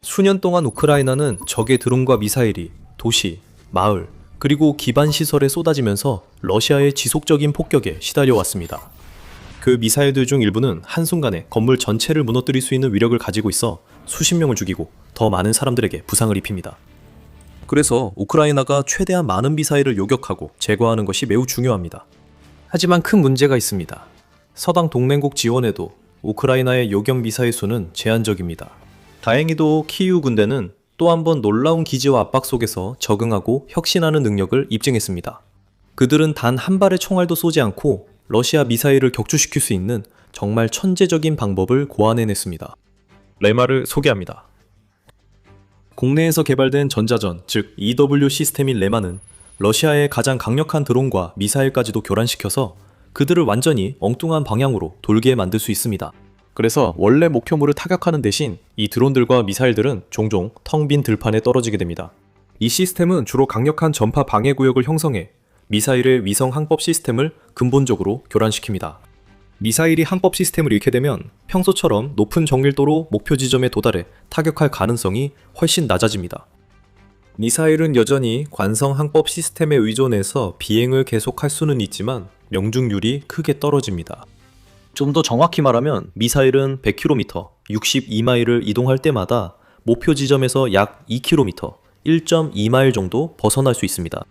수년 동안 우크라이나는 적의 드론과 미사일이 도시, 마을, 그리고 기반 시설에 쏟아지면서 러시아의 지속적인 폭격에 시달려왔습니다. 그 미사일들 중 일부는 한순간에 건물 전체를 무너뜨릴 수 있는 위력을 가지고 있어 수십 명을 죽이고 더 많은 사람들에게 부상을 입힙니다. 그래서 우크라이나가 최대한 많은 미사일을 요격하고 제거하는 것이 매우 중요합니다. 하지만 큰 문제가 있습니다. 서방 동맹국 지원에도 우크라이나의 요격 미사일 수는 제한적입니다. 다행히도 키이우 군대는 또 한 번 놀라운 기지와 압박 속에서 적응하고 혁신하는 능력을 입증했습니다. 그들은 단 한 발의 총알도 쏘지 않고 러시아 미사일을 격추시킬 수 있는 정말 천재적인 방법을 고안해냈습니다. 레마를 소개합니다. 국내에서 개발된 전자전, 즉 EW 시스템인 레마는 러시아의 가장 강력한 드론과 미사일까지도 교란시켜서 그들을 완전히 엉뚱한 방향으로 돌게 만들 수 있습니다. 그래서 원래 목표물을 타격하는 대신 이 드론들과 미사일들은 종종 텅 빈 들판에 떨어지게 됩니다. 이 시스템은 주로 강력한 전파 방해 구역을 형성해 미사일의 위성 항법 시스템을 근본적으로 교란시킵니다. 미사일이 항법 시스템을 잃게 되면 평소처럼 높은 정밀도로 목표 지점에 도달해 타격할 가능성이 훨씬 낮아집니다. 미사일은 여전히 관성 항법 시스템에 의존해서 비행을 계속할 수는 있지만 명중률이 크게 떨어집니다. 좀 더 정확히 말하면 미사일은 100km, 62마일을 이동할 때마다 목표 지점에서 약 2km, 1.2마일 정도 벗어날 수 있습니다.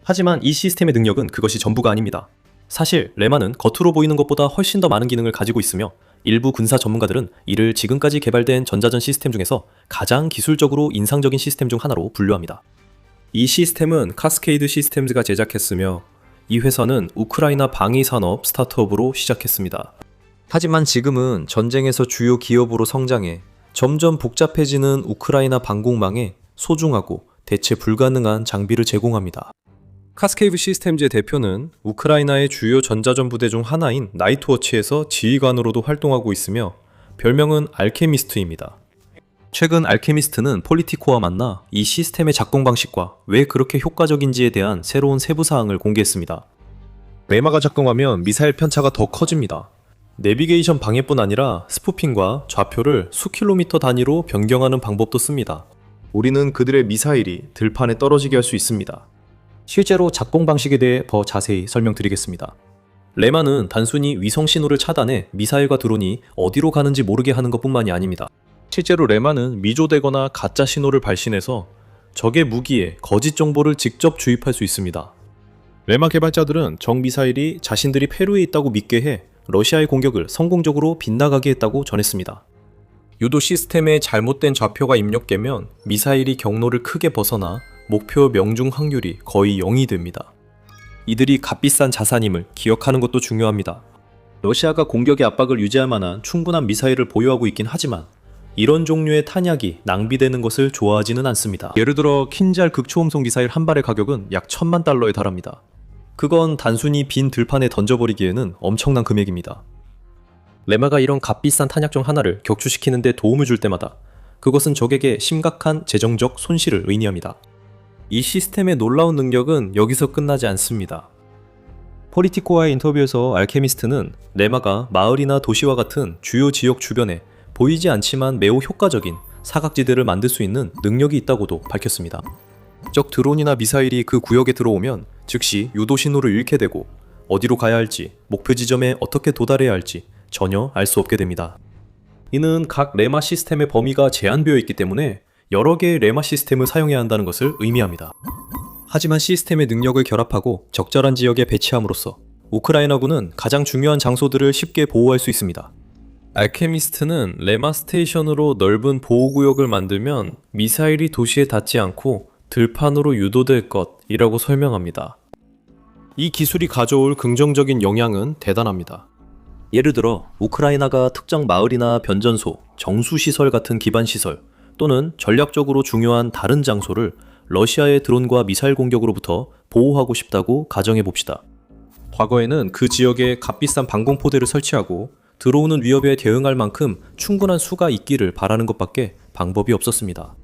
하지만 이 시스템의 능력은 그것이 전부가 아닙니다. 사실 레마는 겉으로 보이는 것보다 훨씬 더 많은 기능을 가지고 있으며 일부 군사 전문가들은 이를 지금까지 개발된 전자전 시스템 중에서 가장 기술적으로 인상적인 시스템 중 하나로 분류합니다. 이 시스템은 카스케이드 시스템즈가 제작했으며 이 회사는 우크라이나 방위산업 스타트업으로 시작했습니다. 하지만 지금은 전쟁에서 주요 기업으로 성장해 점점 복잡해지는 우크라이나 방공망에 소중하고 대체 불가능한 장비를 제공합니다. 카스케이드 시스템즈의 대표는 우크라이나의 주요 전자전 부대 중 하나인 나이트워치에서 지휘관으로도 활동하고 있으며 별명은 알케미스트입니다. 최근 알케미스트는 폴리티코와 만나 이 시스템의 작동 방식과 왜 그렇게 효과적인지에 대한 새로운 세부 사항을 공개했습니다. 레마가 작동하면 미사일 편차가 더 커집니다. 내비게이션 방해뿐 아니라 스푸핑과 좌표를 수킬로미터 단위로 변경하는 방법도 씁니다. 우리는 그들의 미사일이 들판에 떨어지게 할 수 있습니다. 실제로 작동 방식에 대해 더 자세히 설명드리겠습니다. 레마는 단순히 위성 신호를 차단해 미사일과 드론이 어디로 가는지 모르게 하는 것뿐만이 아닙니다. 실제로 레마는 미조되거나 가짜 신호를 발신해서 적의 무기에 거짓 정보를 직접 주입할 수 있습니다. 레마 개발자들은 적 미사일이 자신들이 페루에 있다고 믿게 해 러시아의 공격을 성공적으로 빗나가게 했다고 전했습니다. 유도 시스템에 잘못된 좌표가 입력되면 미사일이 경로를 크게 벗어나 목표 명중 확률이 거의 0이 됩니다. 이들이 값비싼 자산임을 기억하는 것도 중요합니다. 러시아가 공격의 압박을 유지할 만한 충분한 미사일을 보유하고 있긴 하지만 이런 종류의 탄약이 낭비되는 것을 좋아하지는 않습니다. 예를 들어 킨잘 극초음속 미사일 한 발의 가격은 약 1000만 달러에 달합니다. 그건 단순히 빈 들판에 던져버리기에는 엄청난 금액입니다. 레마가 이런 값비싼 탄약 중 하나를 격추시키는 데 도움을 줄 때마다 그것은 적에게 심각한 재정적 손실을 의미합니다. 이 시스템의 놀라운 능력은 여기서 끝나지 않습니다. 폴리티코와의 인터뷰에서 알케미스트는 레마가 마을이나 도시와 같은 주요 지역 주변에 보이지 않지만 매우 효과적인 사각지대를 만들 수 있는 능력이 있다고도 밝혔습니다. 적 드론이나 미사일이 그 구역에 들어오면 즉시 유도 신호를 잃게 되고 어디로 가야 할지, 목표 지점에 어떻게 도달해야 할지 전혀 알 수 없게 됩니다. 이는 각 레마 시스템의 범위가 제한되어 있기 때문에 여러 개의 레마 시스템을 사용해야 한다는 것을 의미합니다. 하지만 시스템의 능력을 결합하고 적절한 지역에 배치함으로써 우크라이나군은 가장 중요한 장소들을 쉽게 보호할 수 있습니다. 알케미스트는 레마 스테이션으로 넓은 보호구역을 만들면 미사일이 도시에 닿지 않고 들판으로 유도될 것이라고 설명합니다. 이 기술이 가져올 긍정적인 영향은 대단합니다. 예를 들어 우크라이나가 특정 마을이나 변전소, 정수시설 같은 기반시설 또는 전략적으로 중요한 다른 장소를 러시아의 드론과 미사일 공격으로부터 보호하고 싶다고 가정해봅시다. 과거에는 그 지역에 값비싼 방공포대를 설치하고 들어오는 위협에 대응할 만큼 충분한 수가 있기를 바라는 것밖에 방법이 없었습니다.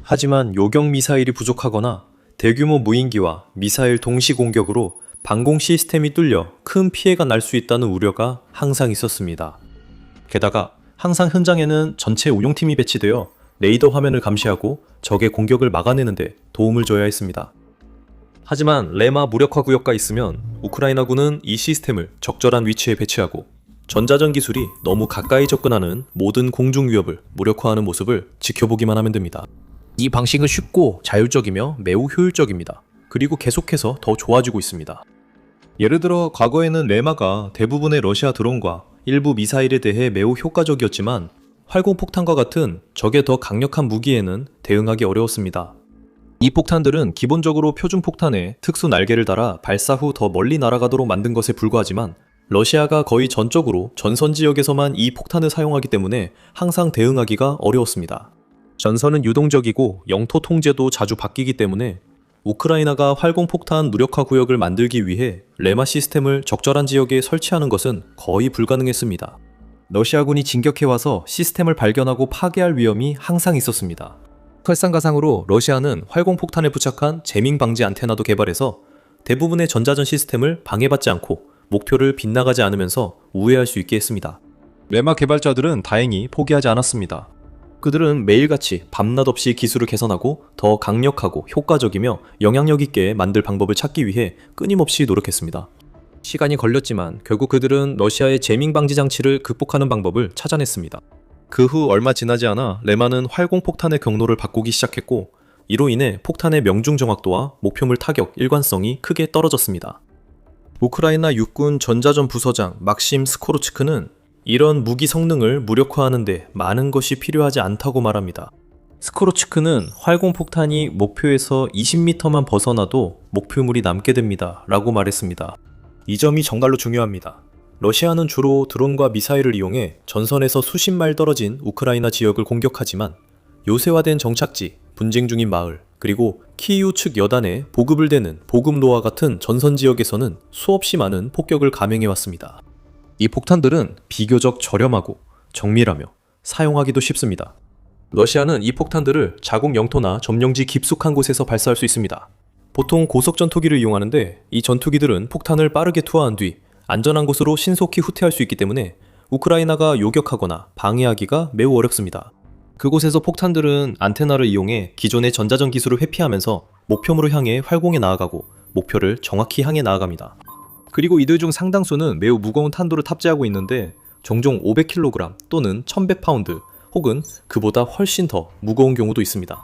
하지만 요격 미사일이 부족하거나 대규모 무인기와 미사일 동시 공격으로 방공 시스템이 뚫려 큰 피해가 날 수 있다는 우려가 항상 있었습니다. 게다가 항상 현장에는 전체 운용팀이 배치되어 레이더 화면을 감시하고 적의 공격을 막아내는 데 도움을 줘야 했습니다. 하지만 레마 무력화 구역가 있으면 우크라이나군은 이 시스템을 적절한 위치에 배치하고 전자전 기술이 너무 가까이 접근하는 모든 공중 위협을 무력화하는 모습을 지켜보기만 하면 됩니다. 이 방식은 쉽고 자율적이며 매우 효율적입니다. 그리고 계속해서 더 좋아지고 있습니다. 예를 들어 과거에는 레마가 대부분의 러시아 드론과 일부 미사일에 대해 매우 효과적이었지만 활공폭탄과 같은 적의 더 강력한 무기에는 대응하기 어려웠습니다. 이 폭탄들은 기본적으로 표준 폭탄에 특수 날개를 달아 발사 후 더 멀리 날아가도록 만든 것에 불과하지만 러시아가 거의 전적으로 전선 지역에서만 이 폭탄을 사용하기 때문에 항상 대응하기가 어려웠습니다. 전선은 유동적이고 영토 통제도 자주 바뀌기 때문에 우크라이나가 활공폭탄 무력화 구역을 만들기 위해 레마 시스템을 적절한 지역에 설치하는 것은 거의 불가능했습니다. 러시아군이 진격해와서 시스템을 발견하고 파괴할 위험이 항상 있었습니다. 설상가상으로 러시아는 활공폭탄에 부착한 재밍 방지 안테나도 개발해서 대부분의 전자전 시스템을 방해받지 않고 목표를 빗나가지 않으면서 우회할 수 있게 했습니다. 레마 개발자들은 다행히 포기하지 않았습니다. 그들은 매일같이 밤낮 없이 기술을 개선하고 더 강력하고 효과적이며 영향력 있게 만들 방법을 찾기 위해 끊임없이 노력했습니다. 시간이 걸렸지만 결국 그들은 러시아의 재밍 방지 장치를 극복하는 방법을 찾아냈습니다. 그 후 얼마 지나지 않아 레마는 활공폭탄의 경로를 바꾸기 시작했고 이로 인해 폭탄의 명중 정확도와 목표물 타격 일관성이 크게 떨어졌습니다. 우크라이나 육군 전자전 부서장 막심 스코르츠크는 이런 무기 성능을 무력화하는 데 많은 것이 필요하지 않다고 말합니다. 스코르츠크는 활공폭탄이 목표에서 20m만 벗어나도 목표물이 남게 됩니다 라고 말했습니다. 이 점이 정말로 중요합니다. 러시아는 주로 드론과 미사일을 이용해 전선에서 수십 마일 떨어진 우크라이나 지역을 공격하지만 요새화된 정착지, 분쟁 중인 마을, 그리고 키이우 측 여단에 보급을 대는 보급로와 같은 전선 지역에서는 수없이 많은 폭격을 감행해왔습니다. 이 폭탄들은 비교적 저렴하고 정밀하며 사용하기도 쉽습니다. 러시아는 이 폭탄들을 자국 영토나 점령지 깊숙한 곳에서 발사할 수 있습니다. 보통 고속 전투기를 이용하는데 이 전투기들은 폭탄을 빠르게 투하한 뒤 안전한 곳으로 신속히 후퇴할 수 있기 때문에 우크라이나가 요격하거나 방해하기가 매우 어렵습니다. 그곳에서 폭탄들은 안테나를 이용해 기존의 전자전 기술을 회피하면서 목표물을 향해 활공해 나아가고 목표를 정확히 향해 나아갑니다. 그리고 이들 중 상당수는 매우 무거운 탄도를 탑재하고 있는데 종종 500kg 또는 1100파운드 혹은 그보다 훨씬 더 무거운 경우도 있습니다.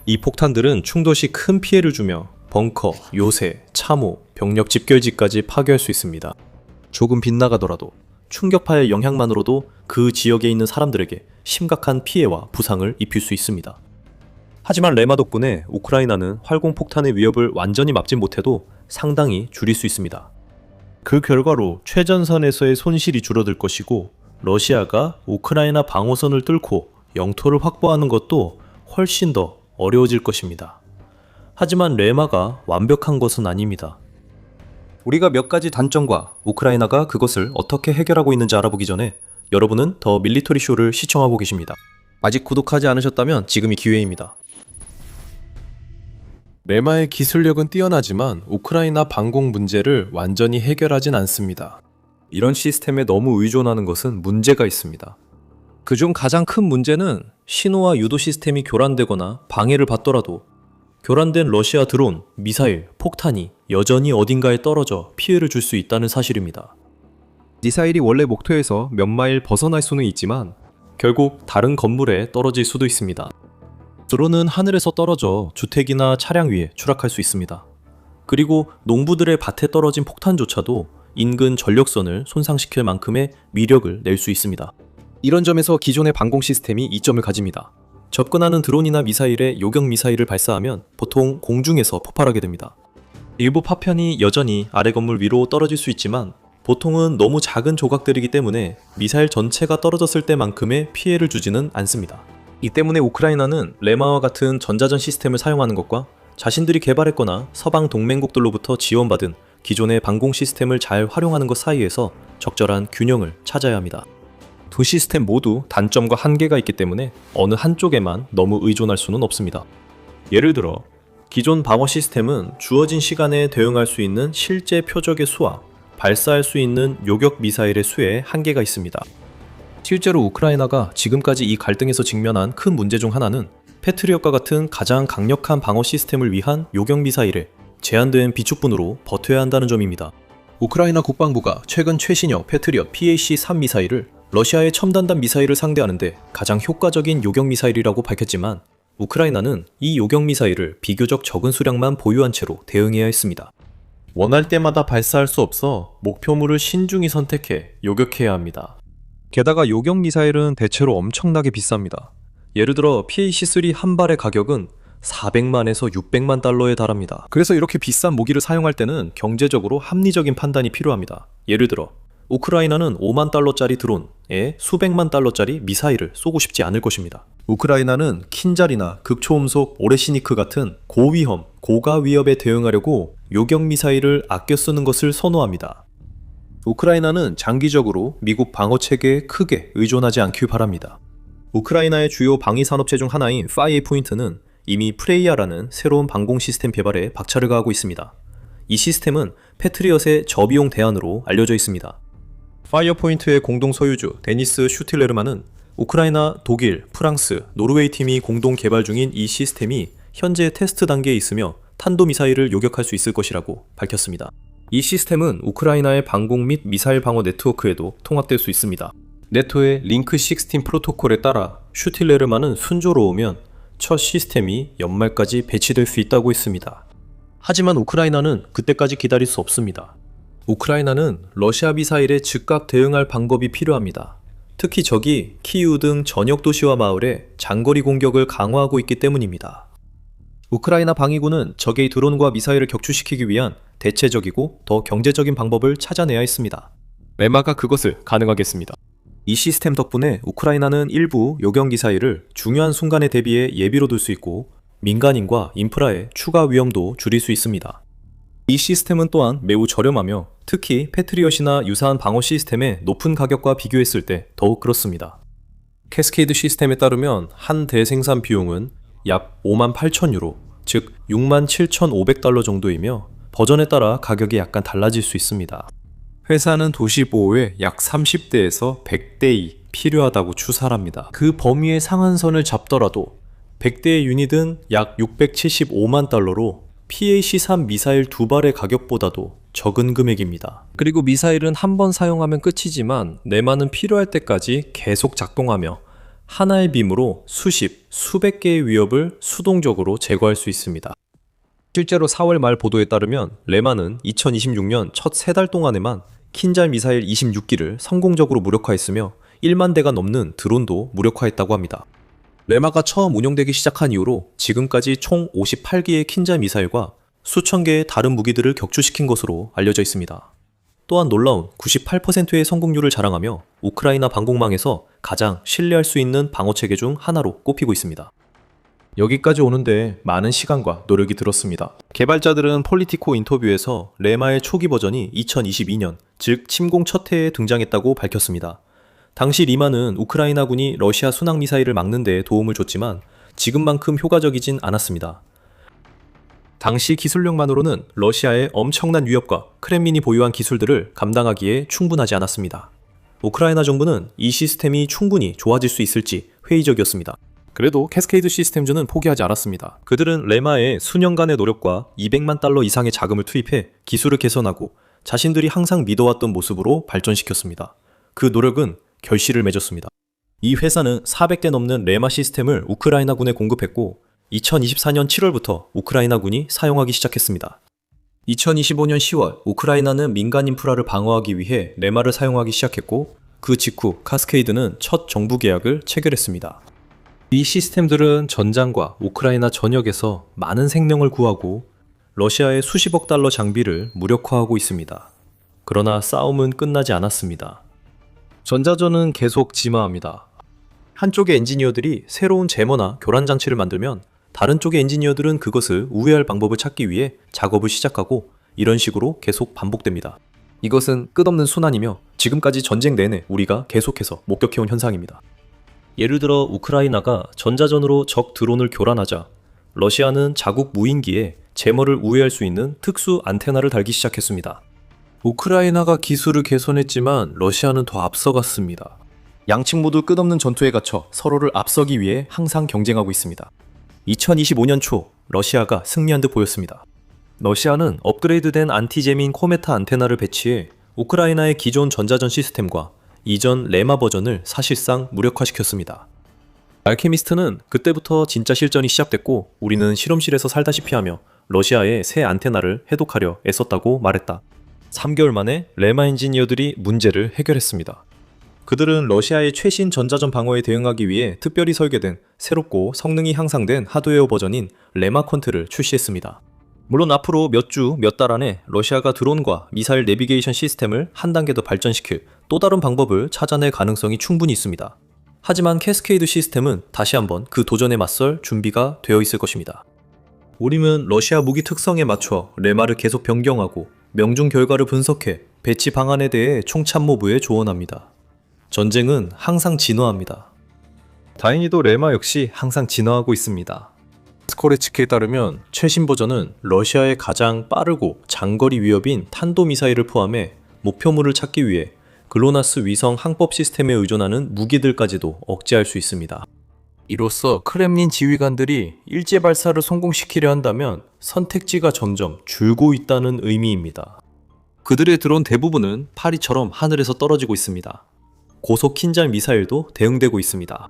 이 폭탄들은 충돌 시 큰 피해를 주며 벙커, 요새, 참호, 병력 집결지까지 파괴할 수 있습니다. 조금 빗나가더라도 충격파의 영향만으로도 그 지역에 있는 사람들에게 심각한 피해와 부상을 입힐 수 있습니다. 하지만 레마 덕분에 우크라이나는 활공폭탄의 위협을 완전히 막지 못해도 상당히 줄일 수 있습니다. 그 결과로 최전선에서의 손실이 줄어들 것이고 러시아가 우크라이나 방어선을 뚫고 영토를 확보하는 것도 훨씬 더 어려워질 것입니다. 하지만 레마가 완벽한 것은 아닙니다. 우리가 몇 가지 단점과 우크라이나가 그것을 어떻게 해결하고 있는지 알아보기 전에 여러분은 더 밀리터리 쇼를 시청하고 계십니다. 아직 구독하지 않으셨다면 지금이 기회입니다. 레마의 기술력은 뛰어나지만 우크라이나 방공 문제를 완전히 해결하진 않습니다. 이런 시스템에 너무 의존하는 것은 문제가 있습니다. 그중 가장 큰 문제는 신호와 유도 시스템이 교란되거나 방해를 받더라도 교란된 러시아 드론, 미사일, 폭탄이 여전히 어딘가에 떨어져 피해를 줄 수 있다는 사실입니다. 미사일이 원래 목표에서 몇 마일 벗어날 수는 있지만 결국 다른 건물에 떨어질 수도 있습니다. 드론은 하늘에서 떨어져 주택이나 차량 위에 추락할 수 있습니다. 그리고 농부들의 밭에 떨어진 폭탄조차도 인근 전력선을 손상시킬 만큼의 위력을 낼 수 있습니다. 이런 점에서 기존의 방공 시스템이 이점을 가집니다. 접근하는 드론이나 미사일에 요격 미사일을 발사하면 보통 공중에서 폭발하게 됩니다. 일부 파편이 여전히 아래 건물 위로 떨어질 수 있지만 보통은 너무 작은 조각들이기 때문에 미사일 전체가 떨어졌을 때만큼의 피해를 주지는 않습니다. 이 때문에 우크라이나는 레마와 같은 전자전 시스템을 사용하는 것과 자신들이 개발했거나 서방 동맹국들로부터 지원받은 기존의 방공 시스템을 잘 활용하는 것 사이에서 적절한 균형을 찾아야 합니다. 두 시스템 모두 단점과 한계가 있기 때문에 어느 한쪽에만 너무 의존할 수는 없습니다. 예를 들어 기존 방어 시스템은 주어진 시간에 대응할 수 있는 실제 표적의 수와 발사할 수 있는 요격 미사일의 수에 한계가 있습니다. 실제로 우크라이나가 지금까지 이 갈등에서 직면한 큰 문제 중 하나는 패트리엇과 같은 가장 강력한 방어 시스템을 위한 요격 미사일에 제한된 비축분으로 버텨야 한다는 점입니다. 우크라이나 국방부가 최근 최신형 패트리엇 PAC-3 미사일을 러시아의 첨단단 미사일을 상대하는데 가장 효과적인 요격 미사일이라고 밝혔지만 우크라이나는 이 요격 미사일을 비교적 적은 수량만 보유한 채로 대응해야 했습니다. 원할 때마다 발사할 수 없어 목표물을 신중히 선택해 요격해야 합니다. 게다가 요격 미사일은 대체로 엄청나게 비쌉니다. 예를 들어 PAC-3 한 발의 가격은 400만에서 600만 달러에 달합니다. 그래서 이렇게 비싼 무기를 사용할 때는 경제적으로 합리적인 판단이 필요합니다. 예를 들어 우크라이나는 5만 달러짜리 드론에 수백만 달러짜리 미사일을 쏘고 싶지 않을 것입니다. 우크라이나는 킨잘이나 극초음속 오레시니크 같은 고위험, 고가 위협에 대응하려고 요격 미사일을 아껴 쓰는 것을 선호합니다. 우크라이나는 장기적으로 미국 방어 체계에 크게 의존하지 않길 바랍니다. 우크라이나의 주요 방위 산업체 중 하나인 파이어 포인트는 이미 프레이아라는 새로운 방공 시스템 개발에 박차를 가하고 있습니다. 이 시스템은 패트리엇의 저비용 대안으로 알려져 있습니다. 파이어 포인트의 공동 소유주 데니스 슈틸레르만은 우크라이나, 독일, 프랑스, 노르웨이 팀이 공동 개발 중인 이 시스템이 현재 테스트 단계에 있으며 탄도미사일을 요격할 수 있을 것이라고 밝혔습니다. 이 시스템은 우크라이나의 방공 및 미사일 방어 네트워크에도 통합될 수 있습니다. 네토의 링크 16 프로토콜에 따라 슈틸레르만은 순조로우면 첫 시스템이 연말까지 배치될 수 있다고 했습니다. 하지만 우크라이나는 그때까지 기다릴 수 없습니다. 우크라이나는 러시아 미사일에 즉각 대응할 방법이 필요합니다. 특히 적이 키이우 등 전역 도시와 마을에 장거리 공격을 강화하고 있기 때문입니다. 우크라이나 방위군은 적의 드론과 미사일을 격추시키기 위한 대체적이고 더 경제적인 방법을 찾아내야 했습니다. 레마가 그것을 가능하게 했습니다. 이 시스템 덕분에 우크라이나는 일부 요격 미사일을 중요한 순간에 대비해 예비로 둘 수 있고 민간인과 인프라의 추가 위험도 줄일 수 있습니다. 이 시스템은 또한 매우 저렴하며 특히 패트리엇이나 유사한 방어 시스템의 높은 가격과 비교했을 때 더욱 그렇습니다. 캐스케이드 시스템에 따르면 한 대 생산 비용은 약 58,000유로, 즉 67,500달러 정도이며 버전에 따라 가격이 약간 달라질 수 있습니다. 회사는 도시 보호에 약 30대에서 100대이 필요하다고 추산합니다. 그 범위의 상한선을 잡더라도 100대의 유닛은 약 675만 달러로 PAC-3 미사일 2발의 가격보다도 적은 금액입니다. 그리고 미사일은 한 번 사용하면 끝이지만 내만은 필요할 때까지 계속 작동하며 하나의 빔으로 수십, 수백 개의 위협을 수동적으로 제거할 수 있습니다. 실제로 4월 말 보도에 따르면 레만은 2026년 첫 3달 동안에만 킨잘 미사일 26기를 성공적으로 무력화했으며 1만 대가 넘는 드론도 무력화했다고 합니다. 레마가 처음 운영되기 시작한 이후로 지금까지 총 58기의 킨잘 미사일과 수천 개의 다른 무기들을 격추시킨 것으로 알려져 있습니다. 또한 놀라운 98%의 성공률을 자랑하며 우크라이나 방공망에서 가장 신뢰할 수 있는 방어체계 중 하나로 꼽히고 있습니다. 여기까지 오는데 많은 시간과 노력이 들었습니다. 개발자들은 폴리티코 인터뷰에서 레마의 초기 버전이 2022년, 즉 침공 첫 해에 등장했다고 밝혔습니다. 당시 리마는 우크라이나군이 러시아 순항미사일을 막는 데 도움을 줬지만 지금만큼 효과적이진 않았습니다. 당시 기술력만으로는 러시아의 엄청난 위협과 크렘린이 보유한 기술들을 감당하기에 충분하지 않았습니다. 우크라이나 정부는 이 시스템이 충분히 좋아질 수 있을지 회의적이었습니다. 그래도 캐스케이드 시스템즈는 포기하지 않았습니다. 그들은 레마의 수년간의 노력과 200만 달러 이상의 자금을 투입해 기술을 개선하고 자신들이 항상 믿어왔던 모습으로 발전시켰습니다. 그 노력은 결실을 맺었습니다. 이 회사는 400대 넘는 레마 시스템을 우크라이나군에 공급했고 2024년 7월부터 우크라이나군이 사용하기 시작했습니다. 2025년 10월 우크라이나는 민간 인프라를 방어하기 위해 레마를 사용하기 시작했고 그 직후 카스케이드는 첫 정부 계약을 체결했습니다. 이 시스템들은 전장과 우크라이나 전역에서 많은 생명을 구하고 러시아의 수십억 달러 장비를 무력화하고 있습니다. 그러나 싸움은 끝나지 않았습니다. 전자전은 계속 진화합니다. 한쪽의 엔지니어들이 새로운 제머나 교란 장치를 만들면 다른 쪽의 엔지니어들은 그것을 우회할 방법을 찾기 위해 작업을 시작하고 이런 식으로 계속 반복됩니다. 이것은 끝없는 순환이며 지금까지 전쟁 내내 우리가 계속해서 목격해온 현상입니다. 예를 들어 우크라이나가 전자전으로 적 드론을 교란하자 러시아는 자국 무인기에 제머를 우회할 수 있는 특수 안테나를 달기 시작했습니다. 우크라이나가 기술을 개선했지만 러시아는 더 앞서갔습니다. 양측 모두 끝없는 전투에 갇혀 서로를 앞서기 위해 항상 경쟁하고 있습니다. 2025년 초 러시아가 승리한 듯 보였습니다. 러시아는 업그레이드된 안티제민 코메타 안테나를 배치해 우크라이나의 기존 전자전 시스템과 이전 레마 버전을 사실상 무력화시켰습니다. 알케미스트는 그때부터 진짜 실전이 시작됐고 우리는 실험실에서 살다시피 하며 러시아의 새 안테나를 해독하려 애썼다고 말했다. 3개월 만에 레마 엔지니어들이 문제를 해결했습니다. 그들은 러시아의 최신 전자전 방어에 대응하기 위해 특별히 설계된 새롭고 성능이 향상된 하드웨어 버전인 레마 퀀트를 출시했습니다. 물론 앞으로 몇 주, 몇 달 안에 러시아가 드론과 미사일 내비게이션 시스템을 한 단계 더 발전시킬 또 다른 방법을 찾아낼 가능성이 충분히 있습니다. 하지만 캐스케이드 시스템은 다시 한번 그 도전에 맞설 준비가 되어 있을 것입니다. 우리는 러시아 무기 특성에 맞춰 레마를 계속 변경하고 명중 결과를 분석해 배치 방안에 대해 총참모부에 조언합니다. 전쟁은 항상 진화합니다. 다행히도 레마 역시 항상 진화하고 있습니다. 스코레츠키에 따르면 최신 버전은 러시아의 가장 빠르고 장거리 위협인 탄도미사일을 포함해 목표물을 찾기 위해 글로나스 위성 항법 시스템에 의존하는 무기들까지도 억제할 수 있습니다. 이로써 크렘린 지휘관들이 일제 발사를 성공시키려 한다면 선택지가 점점 줄고 있다는 의미입니다. 그들의 드론 대부분은 파리처럼 하늘에서 떨어지고 있습니다. 고속 킨잘 미사일도 대응되고 있습니다.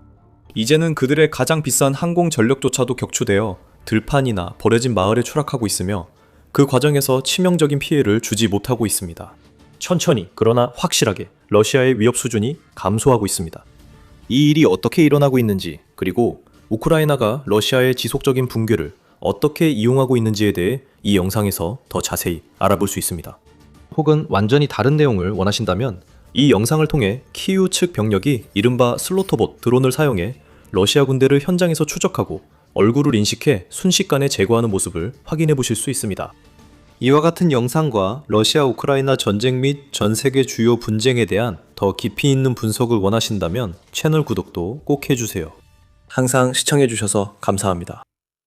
이제는 그들의 가장 비싼 항공 전력조차도 격추되어 들판이나 버려진 마을에 추락하고 있으며 그 과정에서 치명적인 피해를 주지 못하고 있습니다. 천천히 그러나 확실하게 러시아의 위협 수준이 감소하고 있습니다. 이 일이 어떻게 일어나고 있는지 그리고 우크라이나가 러시아의 지속적인 붕괴를 어떻게 이용하고 있는지에 대해 이 영상에서 더 자세히 알아볼 수 있습니다. 혹은 완전히 다른 내용을 원하신다면 이 영상을 통해 키이우 측 병력이 이른바 슬로터봇 드론을 사용해 러시아 군대를 현장에서 추적하고 얼굴을 인식해 순식간에 제거하는 모습을 확인해 보실 수 있습니다. 이와 같은 영상과 러시아 우크라이나 전쟁 및 전 세계 주요 분쟁에 대한 더 깊이 있는 분석을 원하신다면 채널 구독도 꼭 해주세요. 항상 시청해 주셔서 감사합니다.